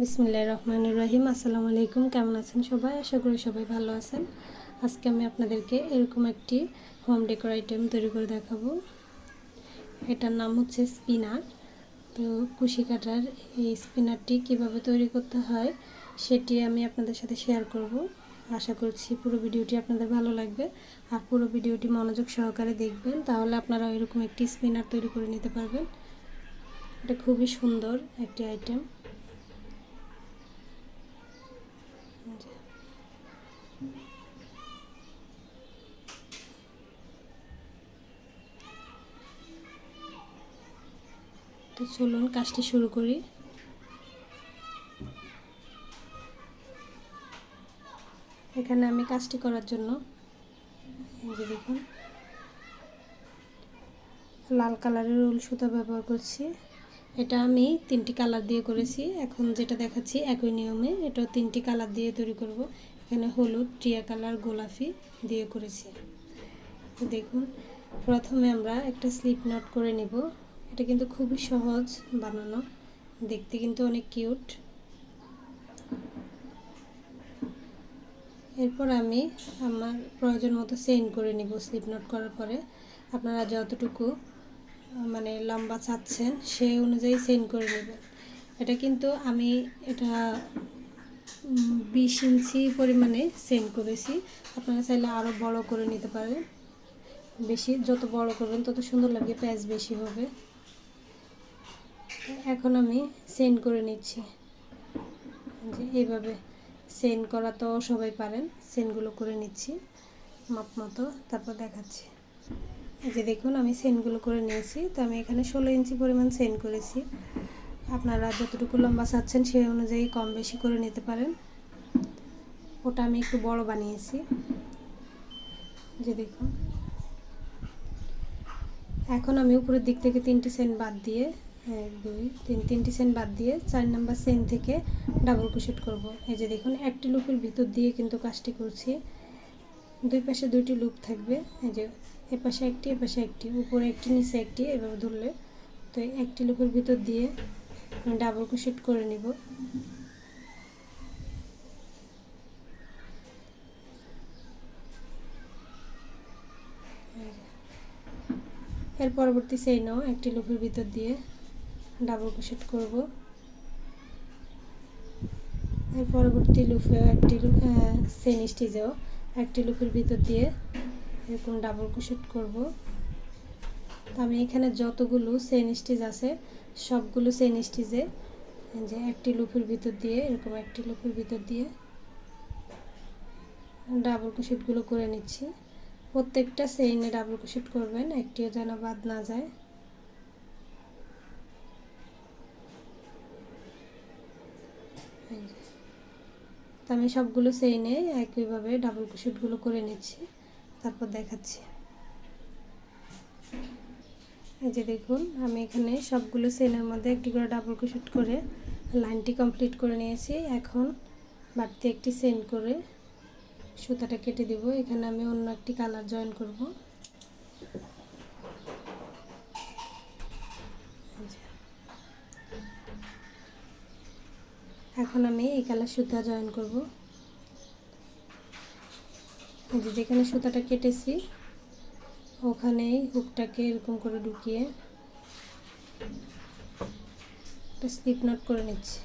বিসমিল্লাহির রহমানির রহিম। আসসালামু আলাইকুম। কেমন আছেন সবাই? আশা করি সবাই ভালো আছেন। আজকে আমি আপনাদেরকে এরকম একটি হোম ডেকোর আইটেম তৈরি করে দেখাবো। এটার নাম হচ্ছে স্পিনার। তো কুশি কাটার এই স্পিনারটি কিভাবে তৈরি করতে হয় সেটি আমি আপনাদের সাথে শেয়ার করব। আশা করছি পুরো ভিডিওটি আপনাদের ভালো লাগবে আর পুরো ভিডিওটি মনোযোগ সহকারে দেখবেন, তাহলে আপনারা এরকম একটি স্পিনার তৈরি করে নিতে পারবেন। এটা খুবই সুন্দর একটি আইটেম। তো চলুন কাজটি শুরু করি। এখানে আমি কাজটি করার জন্য এই যে দেখুন লাল কালারের উল সুতা ব্যবহার করছি। এটা আমি 3টি কালার দিয়ে করেছি। এখন যেটা দেখাচ্ছি একই নিয়মে এটাও 3টি কালার দিয়ে তৈরি করব। এখানে হলুদ, টিয়া কালার, গোলাপি দিয়ে করেছি। তো দেখুন প্রথমে আমরা একটা স্লিপ নট করে নেব। এটা কিন্তু খুবই সহজ বানানো, দেখতে কিন্তু অনেক কিউট। এরপর আমি আমার প্রয়োজন মতো চেইন করে নিব। স্লিপ নট করার পরে আপনারা যতটুকু লম্বা চাচ্ছেন সেই অনুযায়ী চেইন করে নেবেন। এটা কিন্তু আমি 20 ইঞ্চি পরিমাণে চেইন করেছি। আপনারা চাইলে আরও বড় করে নিতে পারেন। যত বড় করবেন তত সুন্দর লাগবে, প্যাচ বেশি হবে। এখন আমি চেইন করে নিচ্ছি। যে এইভাবে চেইন করা তো সবাই পারেন। চেইনগুলো করে নিচ্ছি মাপ মতো, তারপর দেখাচ্ছি। এই যে দেখুন আমি চেইনগুলো করে নিয়েছি। তো আমি এখানে 16 ইঞ্চি পরিমাণ চেইন করেছি। আপনারা যতটুকু লম্বা চাচ্ছেন সেই অনুযায়ী কম বেশি করে নিতে পারেন। ওটা আমি একটু বড় বানিয়েছি। যে দেখুন এখন আমি উপরের দিক থেকে 3টি চেইন বাদ দিয়ে 3টি চেইন বাদ দিয়ে 4 নাম্বার চেইন থেকে ডাবল ক্রোশেট করব। এই যে দেখুন একটি লুপের ভিতর দিয়ে কিন্তু কাজটি করছি। দুই পাশে 2টি লুপ থাকবে। এই যে এ পাশে একটি, এ পাশে একটি, উপরে একটি, নিচে একটি, এভাবে ধরলে তো একটি লুপের ভিতর দিয়ে ডাবল ক্রোশেট করে নিব। এর পরবর্তী চেইনও একটি লুপের ভিতর দিয়ে ডাবল ক্রোশেট করব। এর পরবর্তী লুপেও একটি চেইন স্টিচেও একটি লুপের ভিতর দিয়ে এরকম ডাবল ক্রোশেট করব। তো আমি এখানে যতগুলো চেইন স্টিচ আছে সবগুলো চেইন স্টিচে যে একটি লুপের ভিতর দিয়ে এরকম একটি লুপের ভিতর দিয়ে ডাবল ক্রোশেটগুলো করে নিচ্ছি। প্রত্যেকটা চেইনে ডাবল ক্রোশেট করবেন, একটিও যেন বাদ না যায়। তো আমি সবগুলো চেইনে একইভাবে ডাবল ক্রোশেটগুলো করে নিচ্ছি, তারপর দেখাচ্ছি। এই যে দেখুন আমি এখানে সবগুলো চেইনের মধ্যে একটি করে ডাবল ক্রোশেট করে লাইনটি কমপ্লিট করে নিয়েছি। এখন বাড়তি একটি চেইন করে সুতাটা কেটে দেব। এখানে আমি অন্য একটি কালার জয়েন করব। এখন আমি এই কালার সুতা জয়েন করব। যেখানে সুতাটা কেটেছি ওখানেই হুকটাকে এরকম করে ঢুকিয়ে একটা স্লিপ নট করে নিচ্ছি।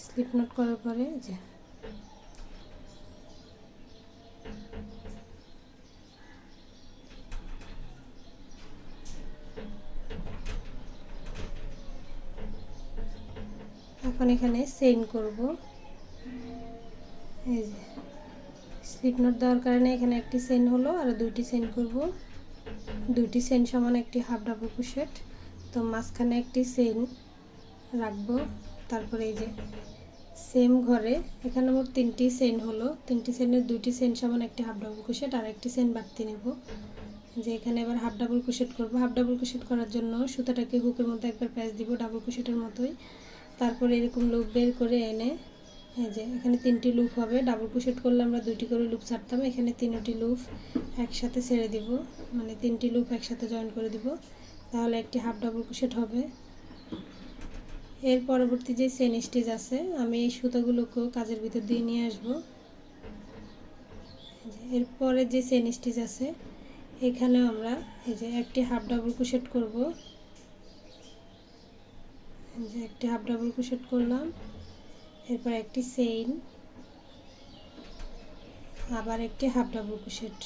স্লিপ নট করার পরে যে এখন এখানে চেইন করব। এই যে স্লিপ নট দেওয়ার কারণে এখানে একটি চেইন হলো, আর 2টি চেইন করব। 2টি চেইন সমান একটি হাফ ডাবল ক্রোশেট। তো মাঝখানে একটি চেইন রাখবো। তারপরে এই যে সেম ঘরে এখানে মোট 3টি চেইন হলো। 3টি চেইনের 2টি চেইন সমান একটি হাফ ডাবল ক্রোশেট আর একটি চেইন বাড়তি নেব। যে এখানে এবার হাফ ডাবল ক্রোশেট করব। হাফ ডাবল ক্রোশেট করার জন্য সুতাটাকে হুকের মধ্যে একবার প্যাঁচ দিব ডাবল ক্রোশেটের মতোই। তারপরে এরকম লুপ বের করে এনে এই যে এখানে 3টি লুপ হবে, ডাবল ক্রোশেট করলে আমরা 2টি করে লুপ ছাড়তাম, এখানে 3টি লুপ একসাথে ছেড়ে দিব, মানে 3টি লুপ একসাথে জয়েন করে দিব, তাহলে একটি হাফ ডাবল ক্রোশেট হবে। এর পরবর্তী যে চেন স্টিচ আছে আমি এই সুতাগুলোকেও কাজের ভিতর দিয়ে নিয়ে আসব। এরপরে যে চেন স্টিচ আছে এখানে আমরা এই যে একটি হাফ ডাবল ক্রোশেট করব, এই যে একটি হাফ ডাবল ক্রোশেট করলাম, এরপর একটি চেইন, আবার একটি হাফ ডাবল ক্রোশেট,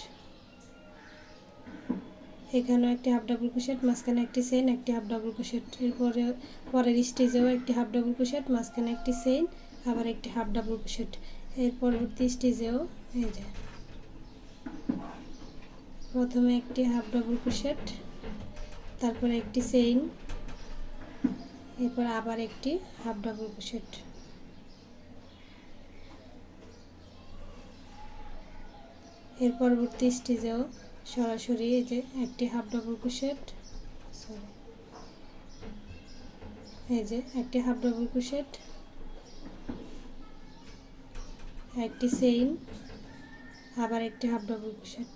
এখানেও একটি হাফ ডাবল ক্রোশেট, মাঝখানে একটি চেইন, একটি হাফ ডাবল ক্রোশেট, এরপরে পরের স্টেজেও একটি হাফ ডাবল ক্রোশেট, মাঝখানে একটি চেইন, আবার একটি হাফ ডাবল ক্রোশেট, এর পরবর্তী স্টেজেও এই যে প্রথমে একটি হাফ ডাবল ক্রোশেট, তারপরে একটি চেইন, এরপর আবার একটি হাফ ডাবল ক্রোশেট, এর পরবর্তী স্টেজেও সরাসরি এই যে একটি হাফ ডাবল ক্রোশেট, এই যে একটি হাফ ডাবল ক্রোশেট, একটি চেইন, আবার একটি হাফ ডাবল ক্রোশেট,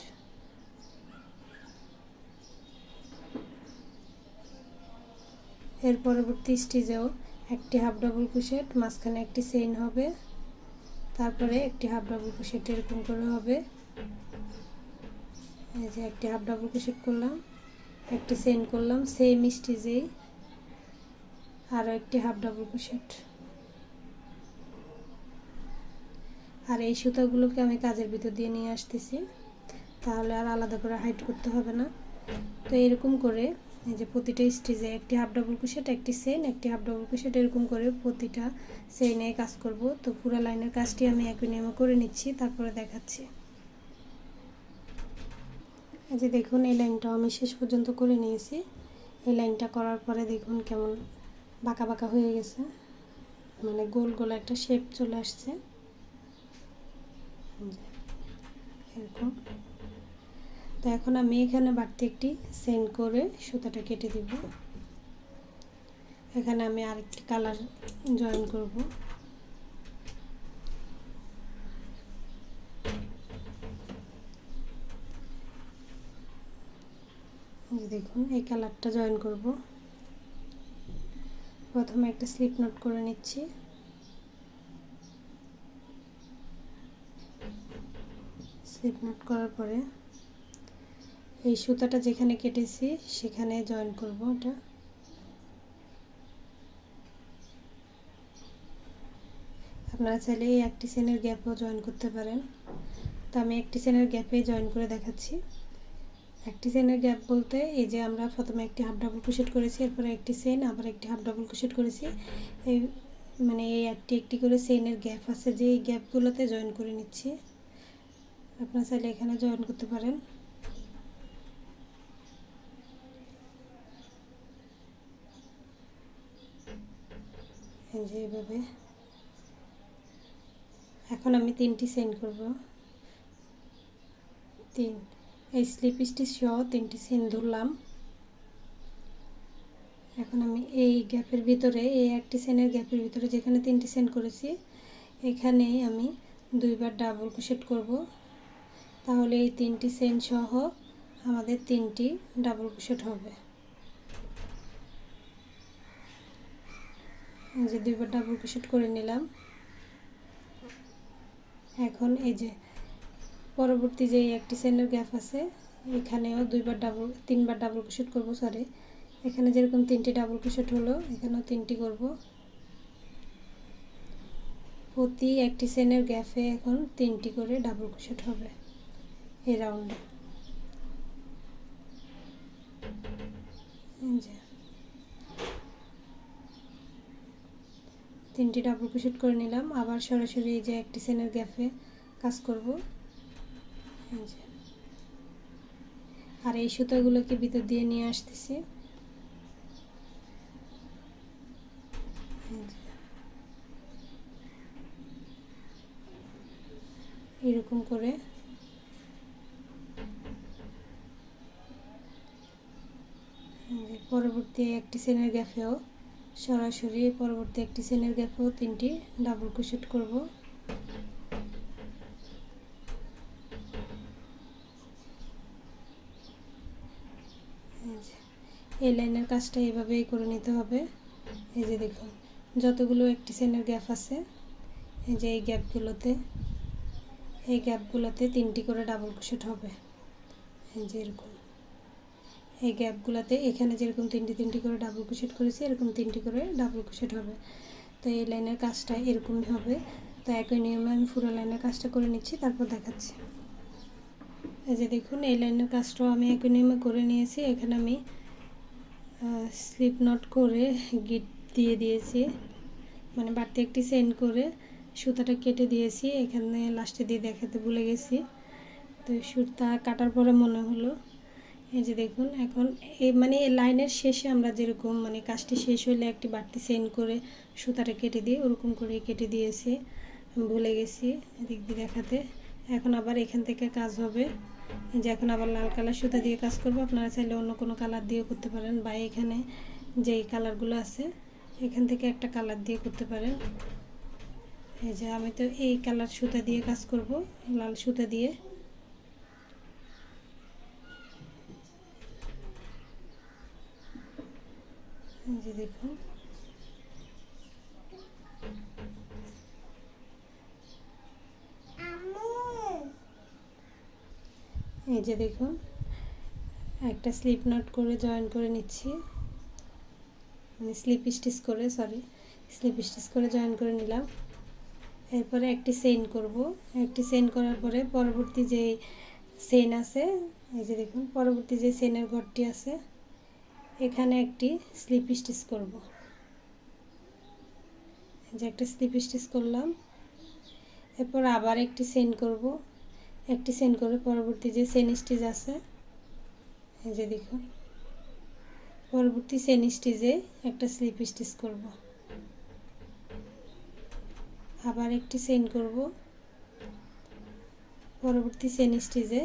এর পরবর্তী স্টেজেও একটি হাফ ডাবল ক্রোশেট, মাঝখানে একটি চেইন হবে, তারপরে একটি হাফ ডাবল ক্রোশেট, এরকম করে হবে। এই যে একটি হাফ ডাবল ক্রোশেট করলাম, একটি চেইন করলাম, সেম স্টেজেই আরও একটি হাফ ডাবল ক্রোশেট। আর এই সুতাগুলোকে আমি কাজের ভিতর দিয়ে নিয়ে আসতেছি, তাহলে আর আলাদা করে হাইড করতে হবে না। তো এরকম করে এই যে প্রতিটা স্টেজে একটি হাফ ডাবল ক্রোশেট, একটি চেইন, একটি হাফ ডাবল ক্রোশেট, এরকম করে প্রতিটা চেইনে কাজ করব। তো পুরো লাইনের কাজটি আমি একই নিয়মে করে নিচ্ছি, তারপরে দেখাচ্ছি। এই যে দেখুন এই লাইনটাও আমি শেষ পর্যন্ত করে নিয়েছি। এই লাইনটা করার পরে দেখুন কেমন বাঁকা বাঁকা হয়ে গেছে, মানে গোল গোল একটা শেপ চলে আসছে এরকম। তো এখন আমি এখানে বাড়তি একটি চেইন করে সুতাটা কেটে দিব। এখানে আমি আরেকটি কালার জয়েন করব। দেখুন এই কালারটা জয়েন করব। প্রথমে একটা স্লিপ নোট করে নিচ্ছি, স্লিপ নোট করার পরে এই সুতাটা যেখানে কেটেছি সেখানে জয়েন করব। এটা আপনারা চাইলে এই একটি চেনের গ্যাপও জয়েন করতে পারেন। তো আমি একটি চেনের গ্যাপে জয়েন করে দেখাচ্ছি। একটি চেনের গ্যাপ বলতে এই যে আমরা প্রথমে একটি হাফ ডাবল ক্রোশেট করেছি, এরপরে একটি চেইন, আবার একটি হাফ ডাবল ক্রোশেট করেছি, এই মানে এই একটি একটি করে চেইনের গ্যাপ আছে, যে এই গ্যাপগুলোতে জয়েন করে নিচ্ছি। আপনারা চাইলে এখানে জয়েন করতে পারেন। এই যে এইভাবে। এখন আমি 3টি চেইন করব, এই স্লিপ স্টিচ সহ 3টি চেইন ধরলাম। এখন আমি এই গ্যাপের ভিতরে, এই একটি চেইনের গ্যাপের ভিতরে যেখানে 3টি চেইন করেছি এখানে আমি 2বার ডাবল ক্রোশেট করব, তাহলে এই 3টি চেইন সহ আমাদের 3টি ডাবল ক্রোশেট হবে। এই যে 2বার ডাবল ক্রোশেট করে নিলাম। এখন এই যে পরবর্তী যে একটি চেইনের গ্যাপ আছে এখানেও 3বার ডাবল ক্রোশেট করব। সরি, এখানে যেরকম 3টি ডাবল ক্রোশেট হলো এখানেও 3টি করব। প্রতি একটি চেইনের গ্যাপে এখন 3টি করে ডাবল ক্রোশেট হবে এই রাউন্ডে। এই যে 3টি ডাবল ক্রোশেট করে নিলাম। আবার সরাসরি এই যে একটি চেইনের গ্যাপে কাজ করব। এই যে আর এই সুতাগুলোকে ভিতর দিয়ে নিয়ে আসতেছি। এরকম করে পরবর্তী একটি চেইনের গ্যাপেও সরাসরি পরবর্তী একটি চেনের গ্যাপও 3টি ডাবল ক্রোশেট করব। এই লাইনের কাজটা এভাবেই করে নিতে হবে। এই যে দেখুন যতগুলো একটি চেনের গ্যাপ আছে, এই যে এই গ্যাপগুলোতে 3টি করে ডাবল ক্রোশেট হবে। এই যে এরকম এই গ্যাপগুলোতে এখানে যেরকম 3টি করে ডাবল ক্রোশেট করেছি, এরকম 3টি করে ডাবল ক্রোশেট হবে। তো এই লাইনের কাজটা এরকমই হবে। তো একই নিয়মে আমি পুরো লাইনের কাজটা করে নিচ্ছি, তারপর দেখাচ্ছি। এই যে দেখুন এই লাইনের কাজটাও আমি একই নিয়মে করে নিয়েছি। এখানে আমি স্লিপ নট করে গিট দিয়ে দিয়েছি, মানে বাড়তি একটি চেইন করে সুতাটা কেটে দিয়েছি। এখানে লাস্টে দিয়ে দেখাতে ভুলে গেছি, তো সুতা কাটার পরে মনে হলো। এই যে দেখুন এখন এই মানে এই লাইনের শেষে আমরা যেরকম মানে কাজটি শেষ হলে একটি বাড়তি চেইন করে সুতাটা কেটে দিই, ওরকম করে কেটে দিয়েছি, ভুলে গেছি এদিক দিয়ে দেখাতে। এখন আবার এখান থেকে কাজ হবে। যে এখন আবার লাল কালার সুতা দিয়ে কাজ করব। আপনারা চাইলে অন্য কোনো কালার দিয়ে করতে পারেন, বা এখানে যেই কালারগুলো আছে এখান থেকে একটা কালার দিয়ে করতে পারেন। এই যে আমি তো এই কালার সুতা দিয়ে কাজ করব, লাল সুতা দিয়ে। এই যে দেখুন এই যে দেখুন একটা স্লিপ নট করে জয়েন করে নিচ্ছি, মানে স্লিপ স্টিচ করে জয়েন করে নিলাম। এরপরে একটি চেইন করব। একটি চেইন করার পরে পরবর্তী যে চেইন আছে, এই যে দেখুন পরবর্তী যে চেইনের ঘরটি আছে এখানে একটি স্লিপ স্টিচ করব। এই যে একটা স্লিপ স্টিচ করলাম। এরপর আবার একটি চেইন করব। একটি চেইন করে পরবর্তী যে চেইন স্টিচ আছে, এই যে দেখুন পরবর্তী চেইন স্টিচে একটা স্লিপ স্টিচ করব। আবার একটি চেইন করব, পরবর্তী চেইন স্টিচে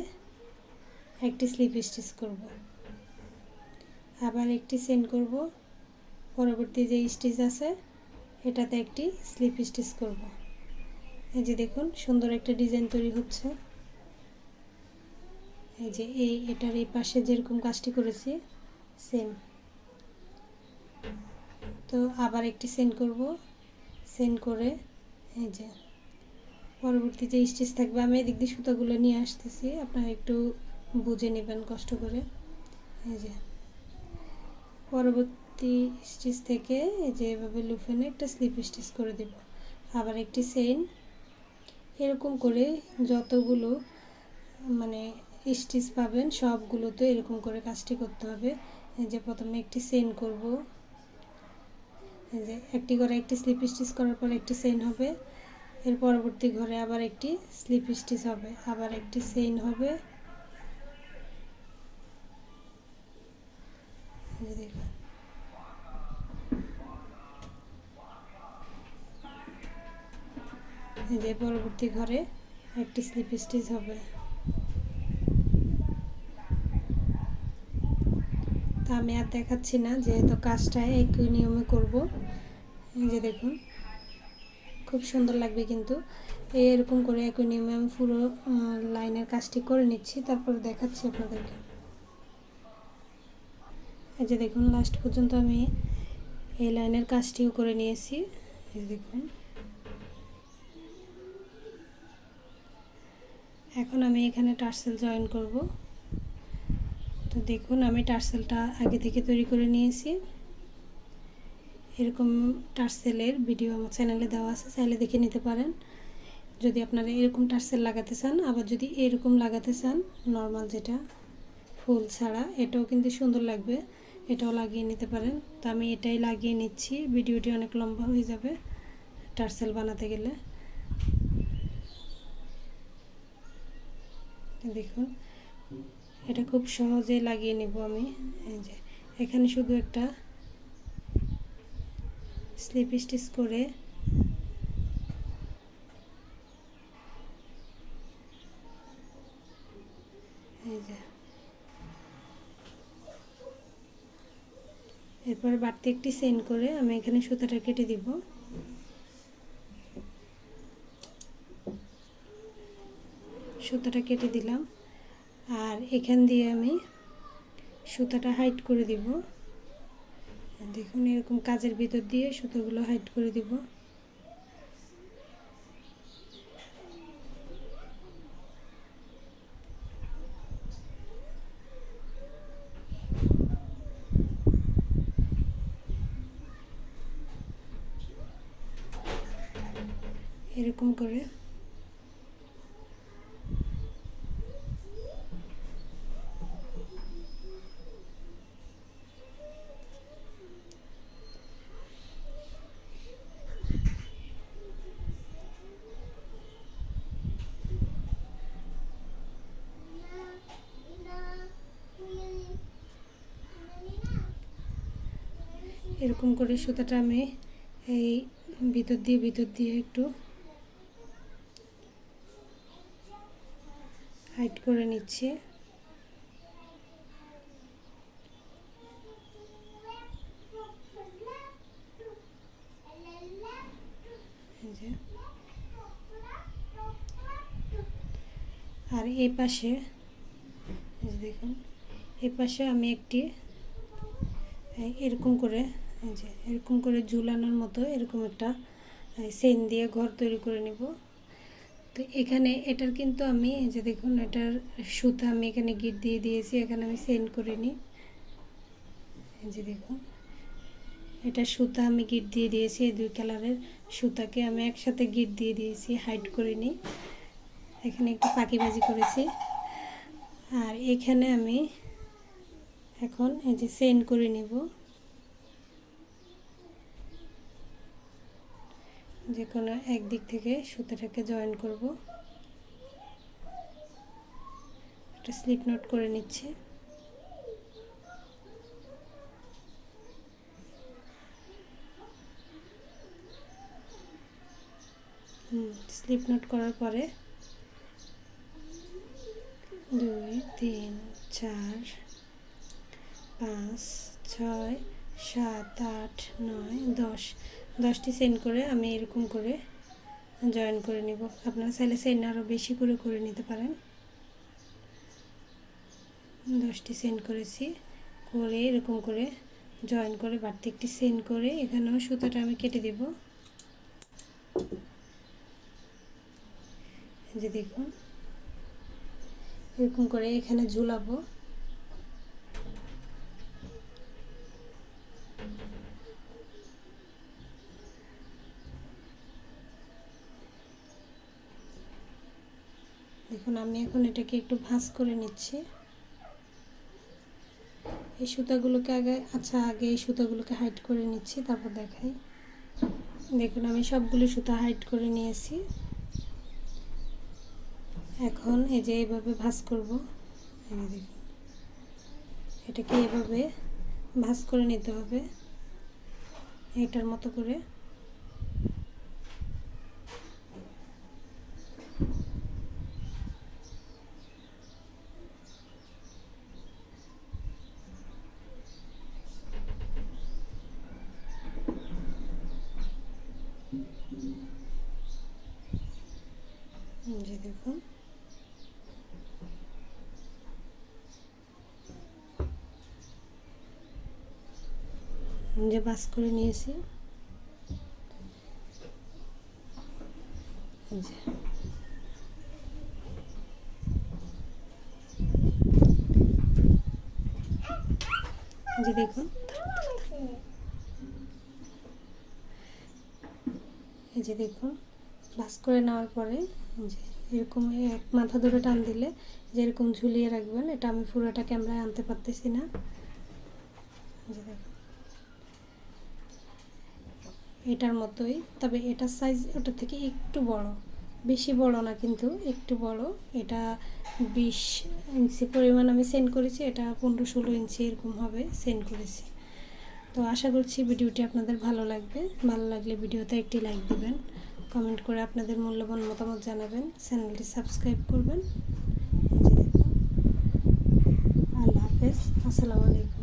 একটি স্লিপ স্টিচ করব। আবার একটি চেইন করব, পরবর্তী যে স্টিচ আছে এটাতে একটি স্লিপ স্টিচ করব। এই যে দেখুন সুন্দর একটা ডিজাইন তৈরি হচ্ছে। এই যে এটার এই পাশে যেরকম কাজটি করেছি সেম। তো আবার একটি চেইন করব, চেইন করে এই যে পরবর্তী যে স্টিচ থাকবে, আমি এদিক দিয়ে সুতাগুলো নিয়ে আসতেছি, আপনারা একটু বুঝে নেবেন কষ্ট করে। এই যে পরবর্তী স্টিচ থেকে এই যে এভাবে লুফেনে একটা স্লিপ স্টিচ করে দেব। আবার একটি চেইন, এরকম করে যতগুলো মানে স্টিচ পাবেন সবগুলোতে এরকম করে কাজটি করতে হবে। এই যে প্রথমে একটি চেইন করব, এই যে একটি করে একটি স্লিপ স্টিচ করার পর একটি চেইন হবে। এর পরবর্তী ঘরে আবার একটি স্লিপ স্টিচ হবে, আবার একটি চেইন হবে। এই যে পরবর্তী ঘরে একটি স্লিপ স্টিচ হবে। তা আমি আর দেখাচ্ছি না, যেহেতু কাজটা একই নিয়মে করব। এই যে দেখুন খুব সুন্দর লাগবে কিন্তু। এরকম করে একই নিয়মে আমি পুরো লাইনের কাজটি করে নিচ্ছি, তারপর দেখাচ্ছি আপনাদেরকে। এই যে দেখুন লাস্ট পর্যন্ত আমি এই লাইনের কাজটিও করে নিয়েছি। এই দেখুন এখন আমি এখানে টার্সেল জয়েন করব। তো দেখুন আমি টার্সেলটা আগে থেকে তৈরি করে নিয়েছি। এরকম টার্সেলের ভিডিও আমার চ্যানেলে দেওয়া আছে, চাইলে দেখে নিতে পারেন যদি আপনারা এরকম টার্সেল লাগাতে চান। আবার যদি এরকম লাগাতে চান নর্মাল যেটা ফুল ছাড়া, এটাও কিন্তু সুন্দর লাগবে, এটাও লাগিয়ে নিতে পারেন। তো আমি এটাই লাগিয়ে নিচ্ছি, ভিডিওটি অনেক লম্বা হয়ে যাবে টার্সেল বানাতে গেলে। দেখুন এটা খুব সহজে লাগিয়ে নেব আমি। এই যে এখানে শুধু একটা স্লিপ স্টিচ করে এরপর বাড়তি একটি চেইন করে আমি এখানে সুতাটা কেটে দিব। সুতাটা কেটে দিলাম, আর এখান দিয়ে আমি সুতাটা হাইড করে দিব। দেখুন এরকম কাজের ভিতর দিয়ে সুতোগুলো হাইড করে দিব। এরকম করে সুতাটা আমি এই ভিতর দিয়ে একটু হাইড করে নিচ্ছি। আর এই পাশে দেখুন, এই পাশে আমি একটি এরকম করে ঝুলানোর মতো এরকম একটা চেইন দিয়ে ঘর তৈরি করে নেব। তো এখানে এটার কিন্তু আমি দেখুন এটার সুতা আমি এখানে গিট দিয়ে দিয়েছি, এখানে আমি চেইন করে নিই। দেখুন এটা সুতা আমি গিট দিয়ে দিয়েছি, এই 2 কালারের সুতাকে আমি একসাথে গিট দিয়ে দিয়েছি, হাইড করে নিই। এখানে একটু পাকিবাজি করেছি। আর এখানে আমি এখন চেইন করে নেব। যে কোনো একদিক থেকে সুতাটাকে জয়েন করব। একটা স্লিপ নোট করে নিচ্ছি। স্লিপ নোট করার পরে 2 3 4 5 6 7 8 9 10টি চেইন করে আমি এরকম করে জয়েন করে নিব। আপনারা চাইলে চেইন আরও বেশি করে নিতে পারেন। 10টি চেইন করেছি, করে এরকম করে জয়েন করে বাড়তি একটি চেইন করে এখানেও সুতাটা আমি কেটে দেব। দেখুন এরকম করে এখানে ঝুলাবো। দেখুন আমি এখন এটাকে একটু ভাঁজ করে নিচ্ছি। এই সুতাগুলোকে আগে এই সুতাগুলোকে হাইড করে নিচ্ছি, তারপর দেখাই। দেখুন আমি সবগুলো সুতা হাইড করে নিয়েছি। এখন এইভাবে ভাঁজ করব। দেখুন এটাকে এভাবে ভাঁজ করে নিতে হবে, এটার মতো করে। দেখুন ভাঁজ করে নিয়েছি। দেখুন দেখুন ভাঁজ করে নেওয়ার পরে এরকম এক মাথা ধরে টান দিলে যেরকম ঝুলিয়ে রাখবেন। এটা আমি পুরোটা ক্যামেরায় আনতে পারতেছি না। এটার মতোই, তবে এটার সাইজ ওটা থেকে একটু বড়, বেশি বড় না কিন্তু একটু বড়। এটা 20 ইঞ্চি পরিমাণ আমি সেন্ড করেছি, এটা 15-16 ইঞ্চি এরকম হবে সেন্ড করেছি। তো আশা করছি ভিডিওটি আপনাদের ভালো লাগবে। ভালো লাগলে ভিডিওতে একটি লাইক দিবেন, কমেন্ট করে আপনাদের মূল্যবান মতামত জানাবেন, চ্যানেলটি সাবস্ক্রাইব করবেন। আল্লাহ হাফেজ, আসসালামু আলাইকুম।